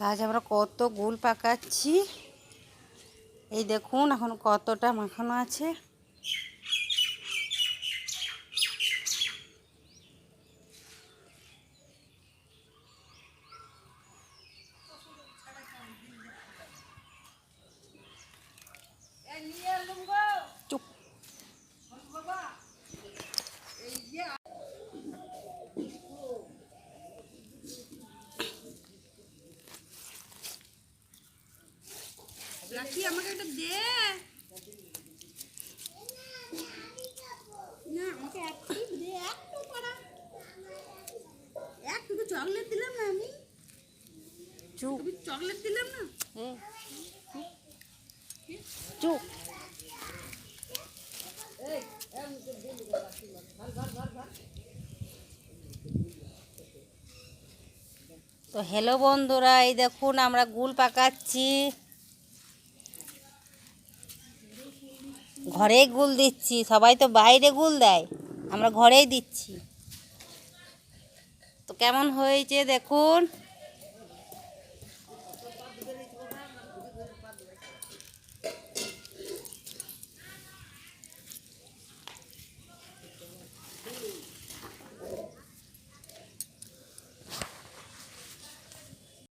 আজ আমরা কত গুল পাকাচ্ছি, এই দেখুন এখন কতটা মাখানো আছে। চুপ। লাকি আমাকে একটা দে না, আমাকে একটু দে, একটু পারা, একটু চকলেট দিলাম না আমি। চুপ চকলেট দিলাম না। চুপ। তো হ্যালো বন্ধুরা, এই দেখুন আমরা গুল পাকাচ্ছি, ঘরেই গুল দিচ্ছি। সবাই তো বাইরে গুল দেয়, আমরা ঘরেই দিচ্ছি। তো কেমন হয়েছে দেখুন।